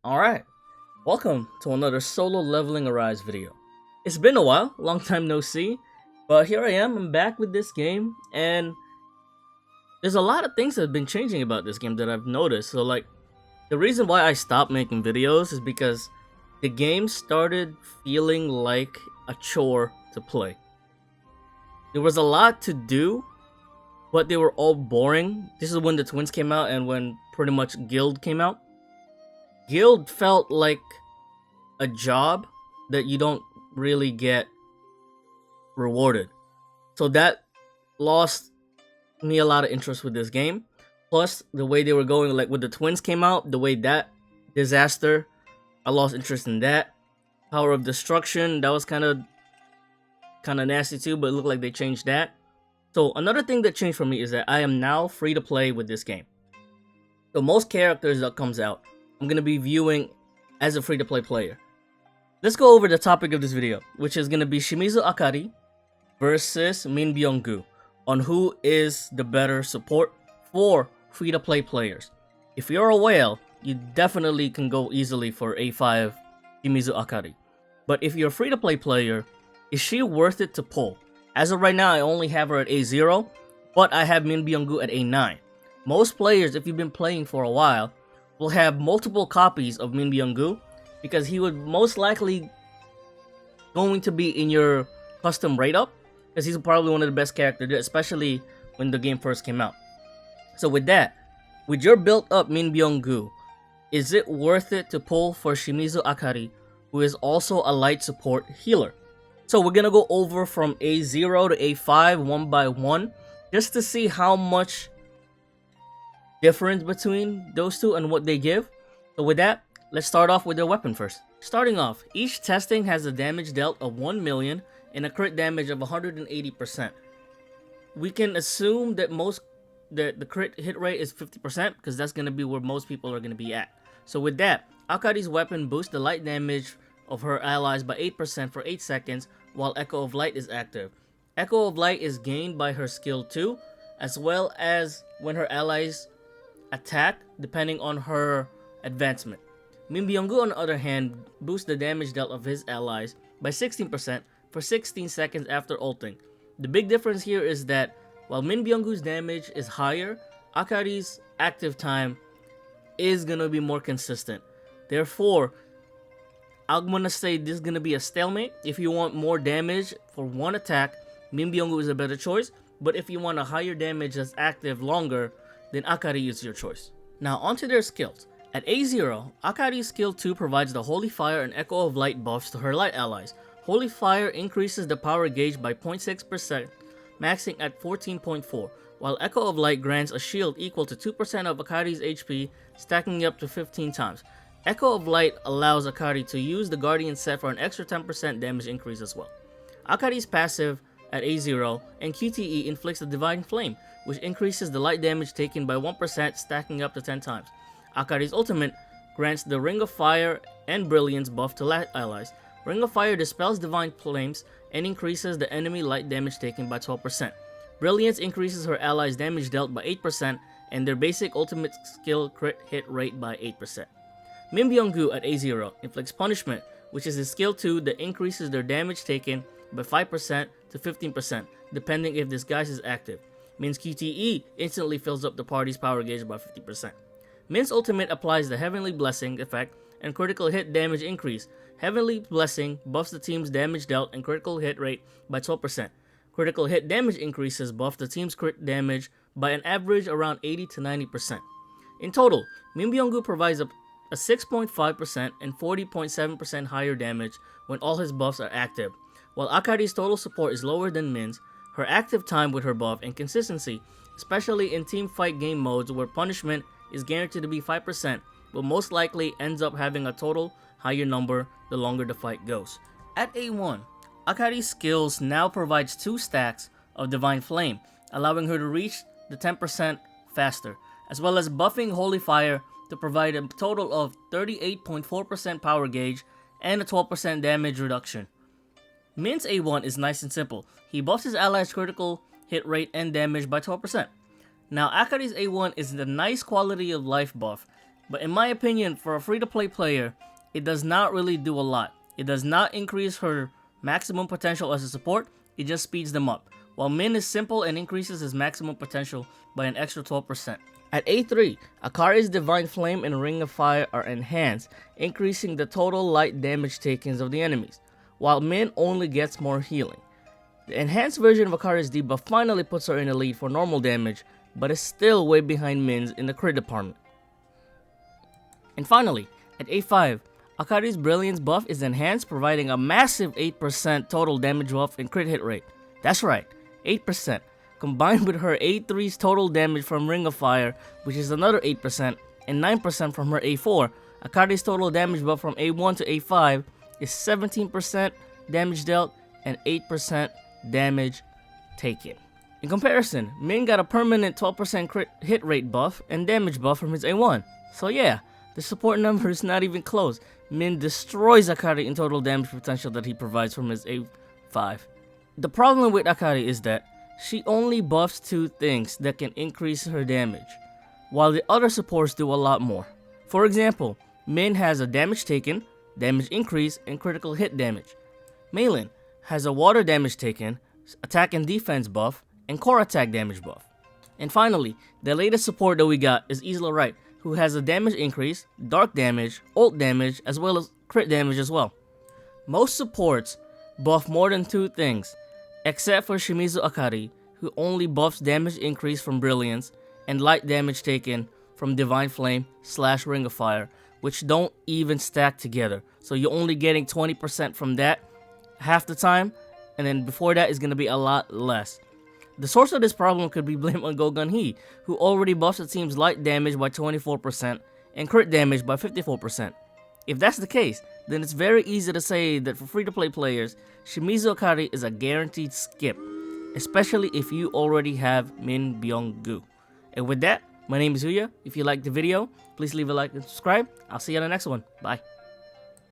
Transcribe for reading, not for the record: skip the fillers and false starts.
Alright, welcome to another Solo Leveling Arise video. It's been a while, long time no see, but here I am, I'm back with this game, and there's a lot of things that have been changing about this game that I've noticed. So like, the reason why I stopped making videos is because the game started feeling like a chore to play. There was a lot to do, but they were all boring. This is when the twins came out and when pretty much Guild came out. Guild felt like a job that you don't really get rewarded. So that lost me a lot of interest with this game. Plus, the way they were going, like when the twins came out, the way that disaster, I lost interest in that. Power of Destruction, that was kind of nasty too, but it looked like they changed that. So another thing that changed for me is that I am now free to play with this game. So most characters that comes out, I'm going to be viewing as a free-to-play player. Let's go over the topic of this video, which is going to be Shimizu Akari versus Min Bong-gu on who is the better support for free-to-play players. If you're a whale, you definitely can go easily for A5 Shimizu Akari. But if you're a free-to-play player, is she worth it to pull? As of right now, I only have her at A0, but I have Min Bong-gu at A9. Most players, if you've been playing for a while, will have multiple copies of Min Bong-gu because he would most likely going to be in your custom rate up because he's probably one of the best characters, especially when the game first came out. So with that, with your built up Min Bong-gu, is it worth it to pull for Shimizu Akari, who is also a light support healer? So we're gonna go over from A0 to A5 one by one just to see how much difference between those two and what they give. So with that, let's start off with their weapon first. Starting off, each testing has a damage dealt of 1 million and a crit damage of 180%. We can assume that the crit hit rate is 50% because that's going to be where most people are going to be at. So with that, Akari's weapon boosts the light damage of her allies by 8% for 8 seconds while Echo of Light is active. Echo of Light is gained by her skill 2 as well as when her allies attack depending on her advancement. Min Bong-gu on the other hand boosts the damage dealt of his allies by 16% for 16 seconds after ulting. The big difference here is that while Min Bong-gu's damage is higher, Akari's active time is gonna be more consistent. Therefore, I'm gonna say this is gonna be a stalemate. If you want more damage for one attack, Min Bong-gu is a better choice, but if you want a higher damage that's active longer, then Akari is your choice. Now onto their skills. At A0, Akari's skill 2 provides the Holy Fire and Echo of Light buffs to her light allies. Holy Fire increases the power gauge by 0.6%, maxing at 14.4, while Echo of Light grants a shield equal to 2% of Akari's HP, stacking up to 15 times. Echo of Light allows Akari to use the Guardian set for an extra 10% damage increase as well. Akari's passive at A0 and QTE inflicts the Divine Flame, which increases the light damage taken by 1%, stacking up to 10 times. Akari's ultimate grants the Ring of Fire and Brilliance buff to light allies. Ring of Fire dispels Divine Flames and increases the enemy light damage taken by 12%. Brilliance increases her allies' damage dealt by 8% and their basic ultimate skill crit hit rate by 8%. Min Bong-gu at A0 inflicts Punishment, which is his skill 2 that increases their damage taken by 5% to 15%, depending if Disguise is active. Min's QTE instantly fills up the party's power gauge by 50%. Min's ultimate applies the Heavenly Blessing effect and critical hit damage increase. Heavenly Blessing buffs the team's damage dealt and critical hit rate by 12%. Critical hit damage increases buff the team's crit damage by an average around 80 to 90%. In total, Min Bong-gu provides a 6.5% and 40.7% higher damage when all his buffs are active. While Akari's total support is lower than Min's, her active time with her buff and consistency, especially in team fight game modes where punishment is guaranteed to be 5%, will most likely ends up having a total higher number the longer the fight goes. At A1, Akari's skills now provides 2 stacks of Divine Flame, allowing her to reach the 10% faster, as well as buffing Holy Fire to provide a total of 38.4% power gauge and a 12% damage reduction. Min's A1 is nice and simple. He buffs his allies' critical hit rate and damage by 12%. Now, Akari's A1 is the nice quality of life buff But in my opinion, for a free-to-play player, it does not really do a lot. It does not increase her maximum potential as a support, it just speeds them up. While Min is simple and increases his maximum potential by an extra 12%. At A3, Akari's Divine Flame and Ring of Fire are enhanced, increasing the total light damage takings of the enemies, while Min only gets more healing. The enhanced version of Akari's debuff finally puts her in the lead for normal damage, but is still way behind Min's in the crit department. And finally, at A5, Akari's Brilliance buff is enhanced, providing a massive 8% total damage buff and crit hit rate. That's right, 8%. Combined with her A3's total damage from Ring of Fire, which is another 8%, and 9% from her A4, Akari's total damage buff from A1 to A5 is 17% damage dealt and 8% damage taken. In comparison, Min got a permanent 12% crit hit rate buff and damage buff from his A1. So yeah, the support number is not even close. Min destroys Akari in total damage potential that he provides from his A5. The problem with Akari is that she only buffs 2 things that can increase her damage, while the other supports do a lot more. For example, Min has a damage taken, damage increase, and critical hit damage. Maylin has a water damage taken, attack and defense buff, and core attack damage buff. And finally, the latest support that we got is Isla Wright, who has a damage increase, dark damage, ult damage, as well as crit damage as well. Most supports buff more than 2 things, except for Shimizu Akari, who only buffs damage increase from Brilliance and light damage taken from Divine Flame / Ring of Fire, which don't even stack together. So you're only getting 20% from that half the time, and then before that is going to be a lot less. The source of this problem could be blamed on Gogun Hee, who already buffs the team's light damage by 24% and crit damage by 54%. If that's the case, then it's very easy to say that for free-to-play players, Shimizu Akari is a guaranteed skip, especially if you already have Min Bong-gu. And with that, my name is Huya. If you liked the video, please leave a like and subscribe. I'll see you on the next one. Bye.